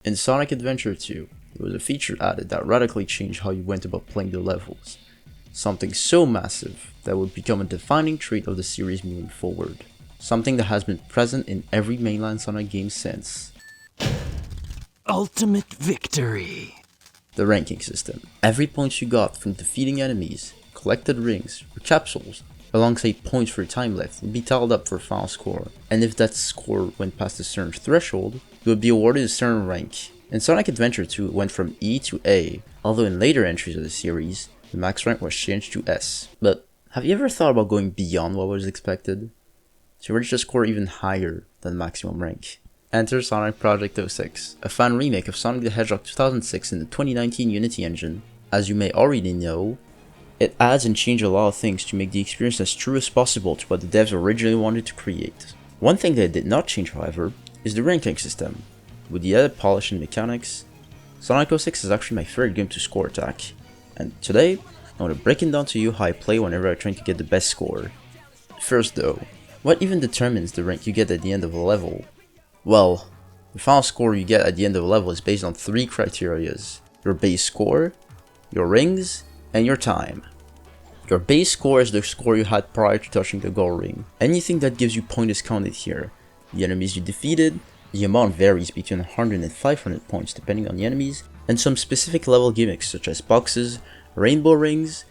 In Sonic Adventure 2, there was a feature added that radically changed how you went about playing the levels. Something so massive that would become a defining trait of the series moving forward. Something that has been present in every mainline Sonic game since. Ultimate victory. The ranking system. Every point you got from defeating enemies, collected rings, or capsules, alongside points for time left, would be tallied up for a final score, and if that score went past a certain threshold, you would be awarded a certain rank. In Sonic Adventure 2 it went from E to A, although in later entries of the series, the max rank was changed to S. But have you ever thought about going beyond what was expected? To reach a score even higher than maximum rank? Enter Sonic Project 06, a fan remake of Sonic the Hedgehog 2006 in the 2019 Unity engine. As you may already know, it adds and changes a lot of things to make the experience as true as possible to what the devs originally wanted to create. One thing that it did not change, however, is the ranking system. With the added polish and mechanics, Sonic 06 is actually my favorite game to score attack, and today I want to break it down to you how I play whenever I'm trying to get the best score. First though, what even determines the rank you get at the end of a level? Well, the final score you get at the end of a level is based on three criterias: your base score, your rings, and your time. Your base score is the score you had prior to touching the gold ring. Anything that gives you point is counted here. The enemies you defeated, the amount varies between 100 and 500 points depending on the enemies, and some specific level gimmicks such as boxes, rainbow rings,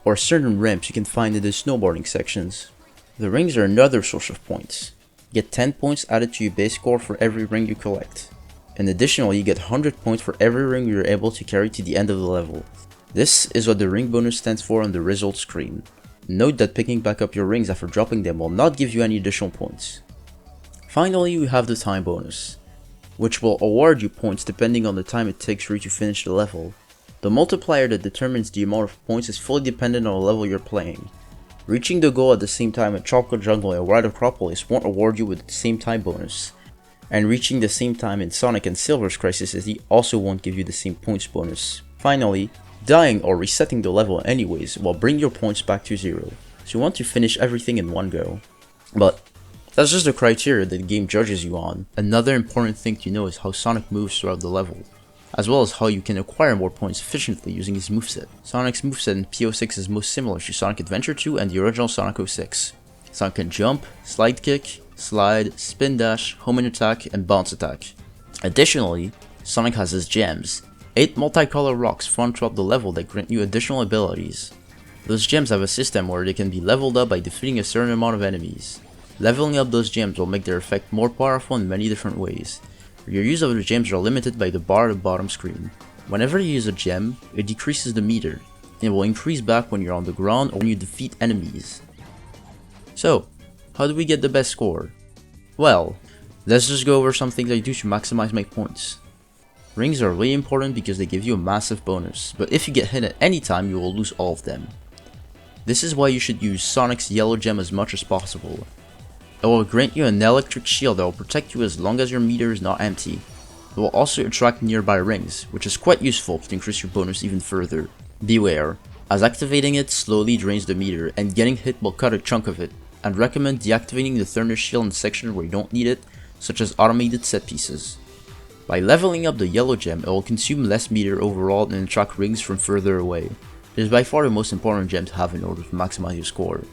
or certain ramps you can find in the snowboarding sections. The rings are another source of points. You get 10 points added to your base score for every ring you collect. And additionally, you get 100 points for every ring you're able to carry to the end of the level. This is what the ring bonus stands for on the results screen. Note that picking back up your rings after dropping them will not give you any additional points. Finally, we have the time bonus, which will award you points depending on the time it takes for you to finish the level. The multiplier that determines the amount of points is fully dependent on the level you're playing. Reaching the goal at the same time at Chocolate Jungle and Ride Acropolis won't award you with the same time bonus, and reaching the same time in Sonic and Silver's Crisis SD also won't give you the same points bonus. Finally, dying or resetting the level anyways will bring your points back to zero, so you want to finish everything in one go. But that's just the criteria that the game judges you on. Another important thing to know is how Sonic moves throughout the level, as well as how you can acquire more points efficiently using his moveset. Sonic's moveset in P06 is most similar to Sonic Adventure 2 and the original Sonic 06. Sonic can jump, slide kick, slide, spin dash, homing attack, and bounce attack. Additionally, Sonic has his gems, 8 multicolored rocks found throughout the level that grant you additional abilities. Those gems have a system where they can be leveled up by defeating a certain amount of enemies. Leveling up those gems will make their effect more powerful in many different ways. Your use of the gems are limited by the bar at the bottom screen. Whenever you use a gem, it decreases the meter, and it will increase back when you're on the ground or when you defeat enemies. So, how do we get the best score? Well, let's just go over some things I do to maximize my points. Rings are really important because they give you a massive bonus, but if you get hit at any time, you will lose all of them. This is why you should use Sonic's yellow gem as much as possible. It will grant you an electric shield that will protect you as long as your meter is not empty. It will also attract nearby rings, which is quite useful to increase your bonus even further. Beware, as activating it slowly drains the meter and getting hit will cut a chunk of it. I'd recommend deactivating the Thunder Shield in sections where you don't need it, such as automated set pieces. By leveling up the yellow gem, it will consume less meter overall and attract rings from further away. It is by far the most important gem to have in order to maximize your score.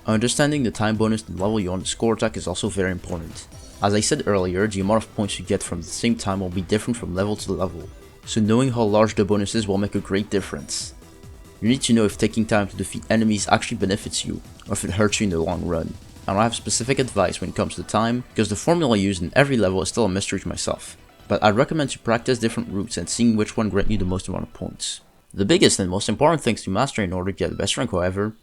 Understanding the time bonus and level you want to score attack is also very important. As I said earlier, the amount of points you get from the same time will be different from level to level, so knowing how large the bonus is will make a great difference. You need to know if taking time to defeat enemies actually benefits you, or if it hurts you in the long run. I don't have specific advice when it comes to time, because the formula used in every level is still a mystery to myself, but I'd recommend to practice different routes and seeing which one grant you the most amount of points. The biggest and most important things to master in order to get the best rank, however,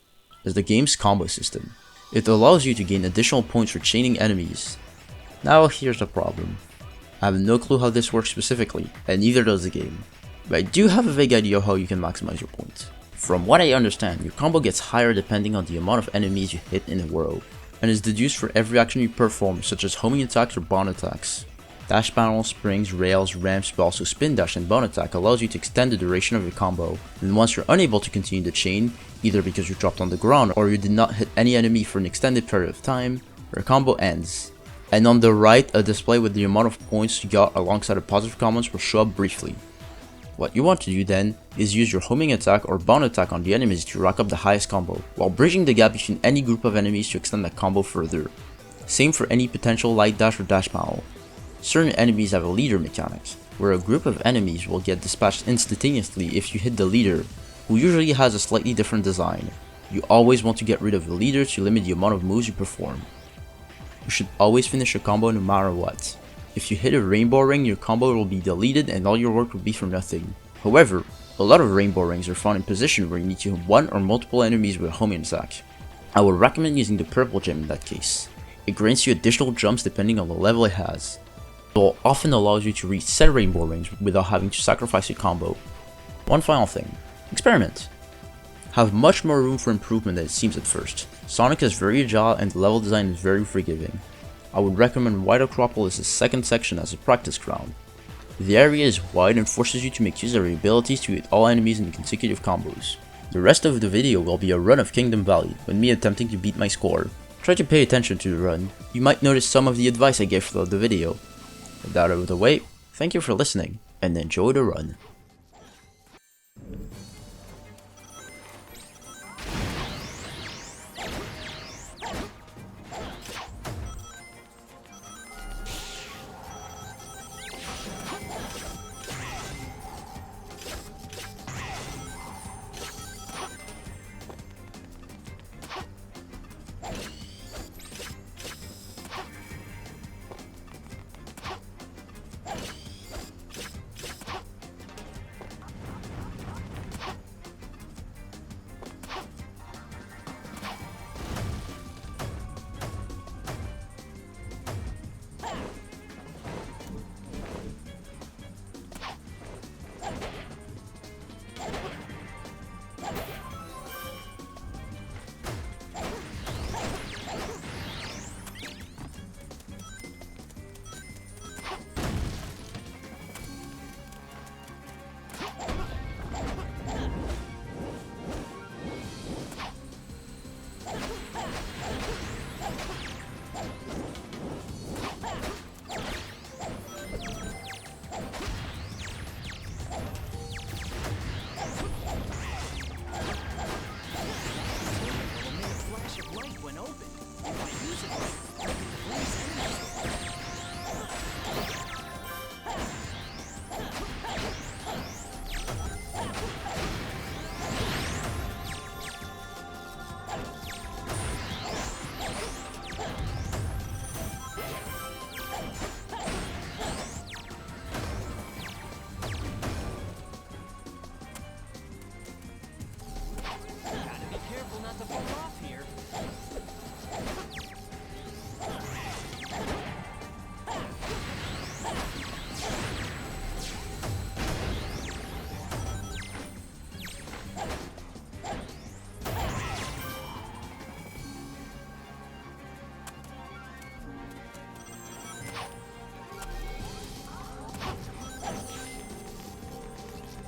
is the game's combo system. It allows you to gain additional points for chaining enemies. Now here's the problem. I have no clue how this works specifically, and neither does the game, but I do have a vague idea of how you can maximize your points. From what I understand, your combo gets higher depending on the amount of enemies you hit in a row, and is deduced for every action you perform, such as homing attacks or bound attacks. Dash panels, springs, rails, ramps, but also spin dash and bound attack allows you to extend the duration of your combo, and once you're unable to continue the chain, either because you dropped on the ground or you did not hit any enemy for an extended period of time, your combo ends. And on the right, a display with the amount of points you got alongside the positive comments will show up briefly. What you want to do then is use your homing attack or bound attack on the enemies to rack up the highest combo, while bridging the gap between any group of enemies to extend that combo further. Same for any potential light dash or dash panel. Certain enemies have a leader mechanics, where a group of enemies will get dispatched instantaneously if you hit the leader, who usually has a slightly different design. You always want to get rid of the leader to limit the amount of moves you perform. You should always finish a combo no matter what. If you hit a rainbow ring, your combo will be deleted and all your work will be for nothing. However, a lot of rainbow rings are found in positions where you need to hit one or multiple enemies with a homing attack. I would recommend using the purple gem in that case. It grants you additional jumps depending on the level it has. It will often allows you to reach said rainbow rings without having to sacrifice your combo. One final thing, experiment. Have much more room for improvement than it seems at first. Sonic is very agile and the level design is very forgiving. I would recommend White Acropolis' second section as a practice ground. The area is wide and forces you to make use of your abilities to hit all enemies in consecutive combos. The rest of the video will be a run of Kingdom Valley, with me attempting to beat my score. Try to pay attention to the run, you might notice some of the advice I gave throughout the video. With that out of the way, thank you for listening, and enjoy the run.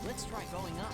Let's try going up.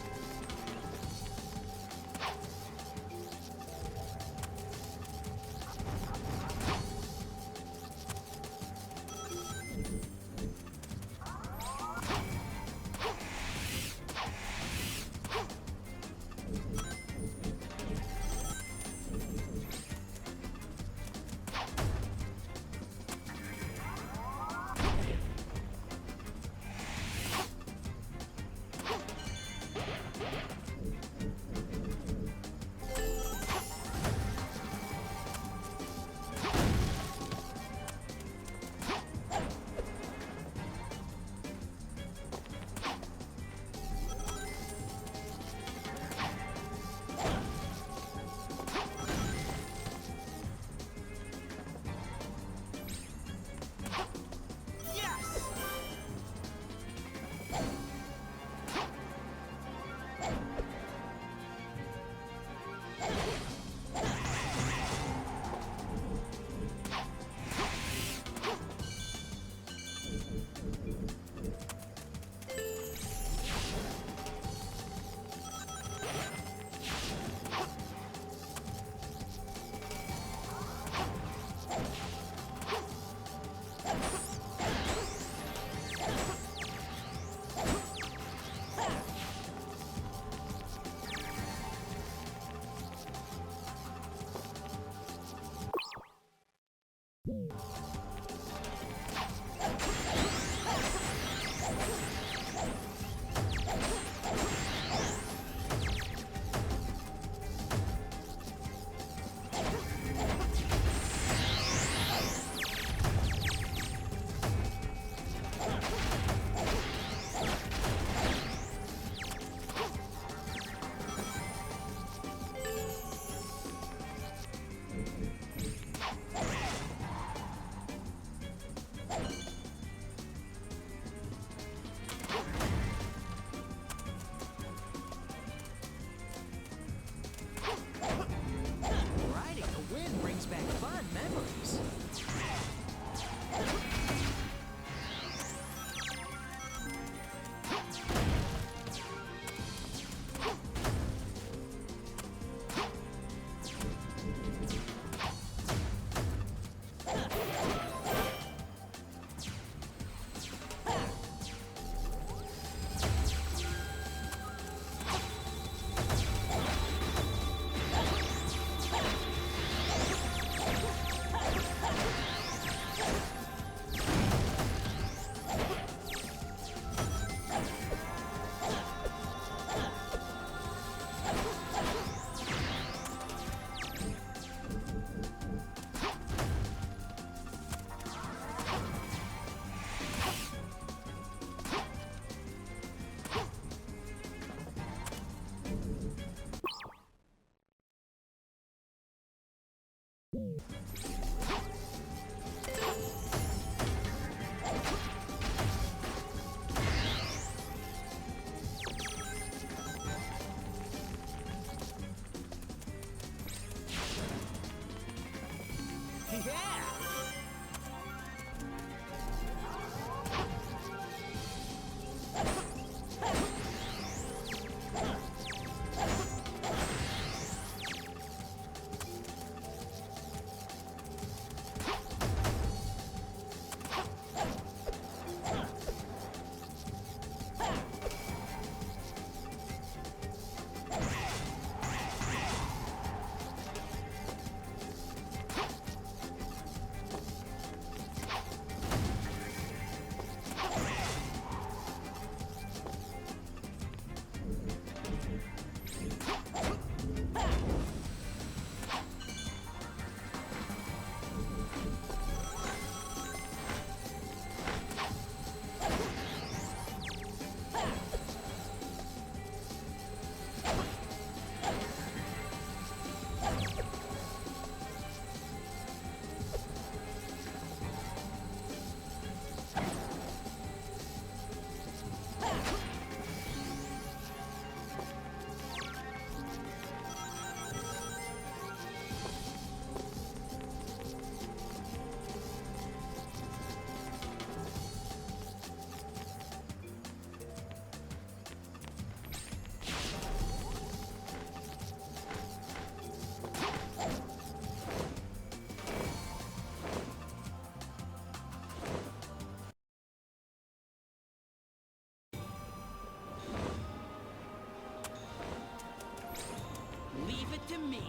Leave it to me.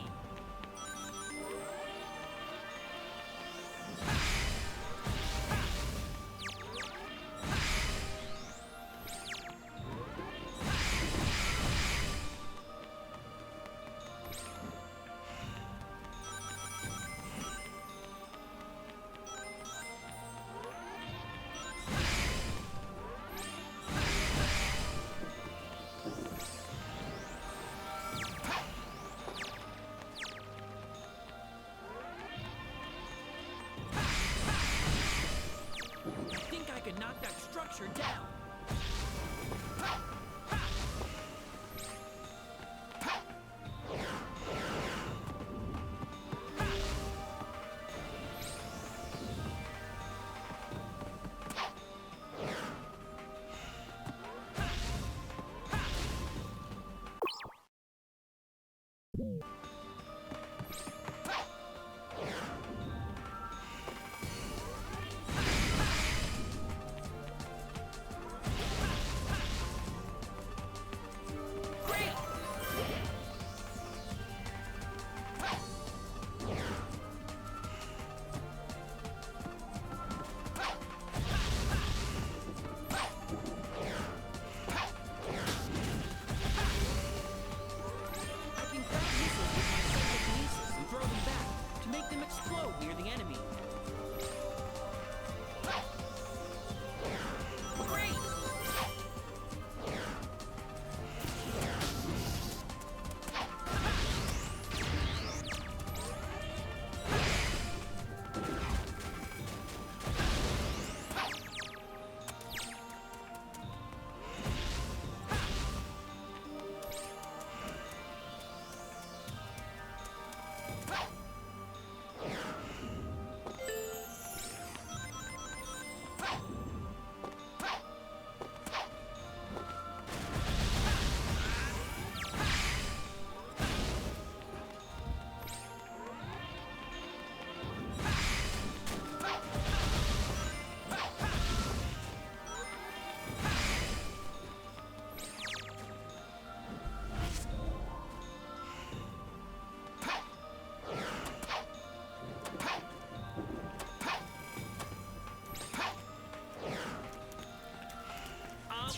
I can knock that structure down.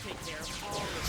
Take care of all of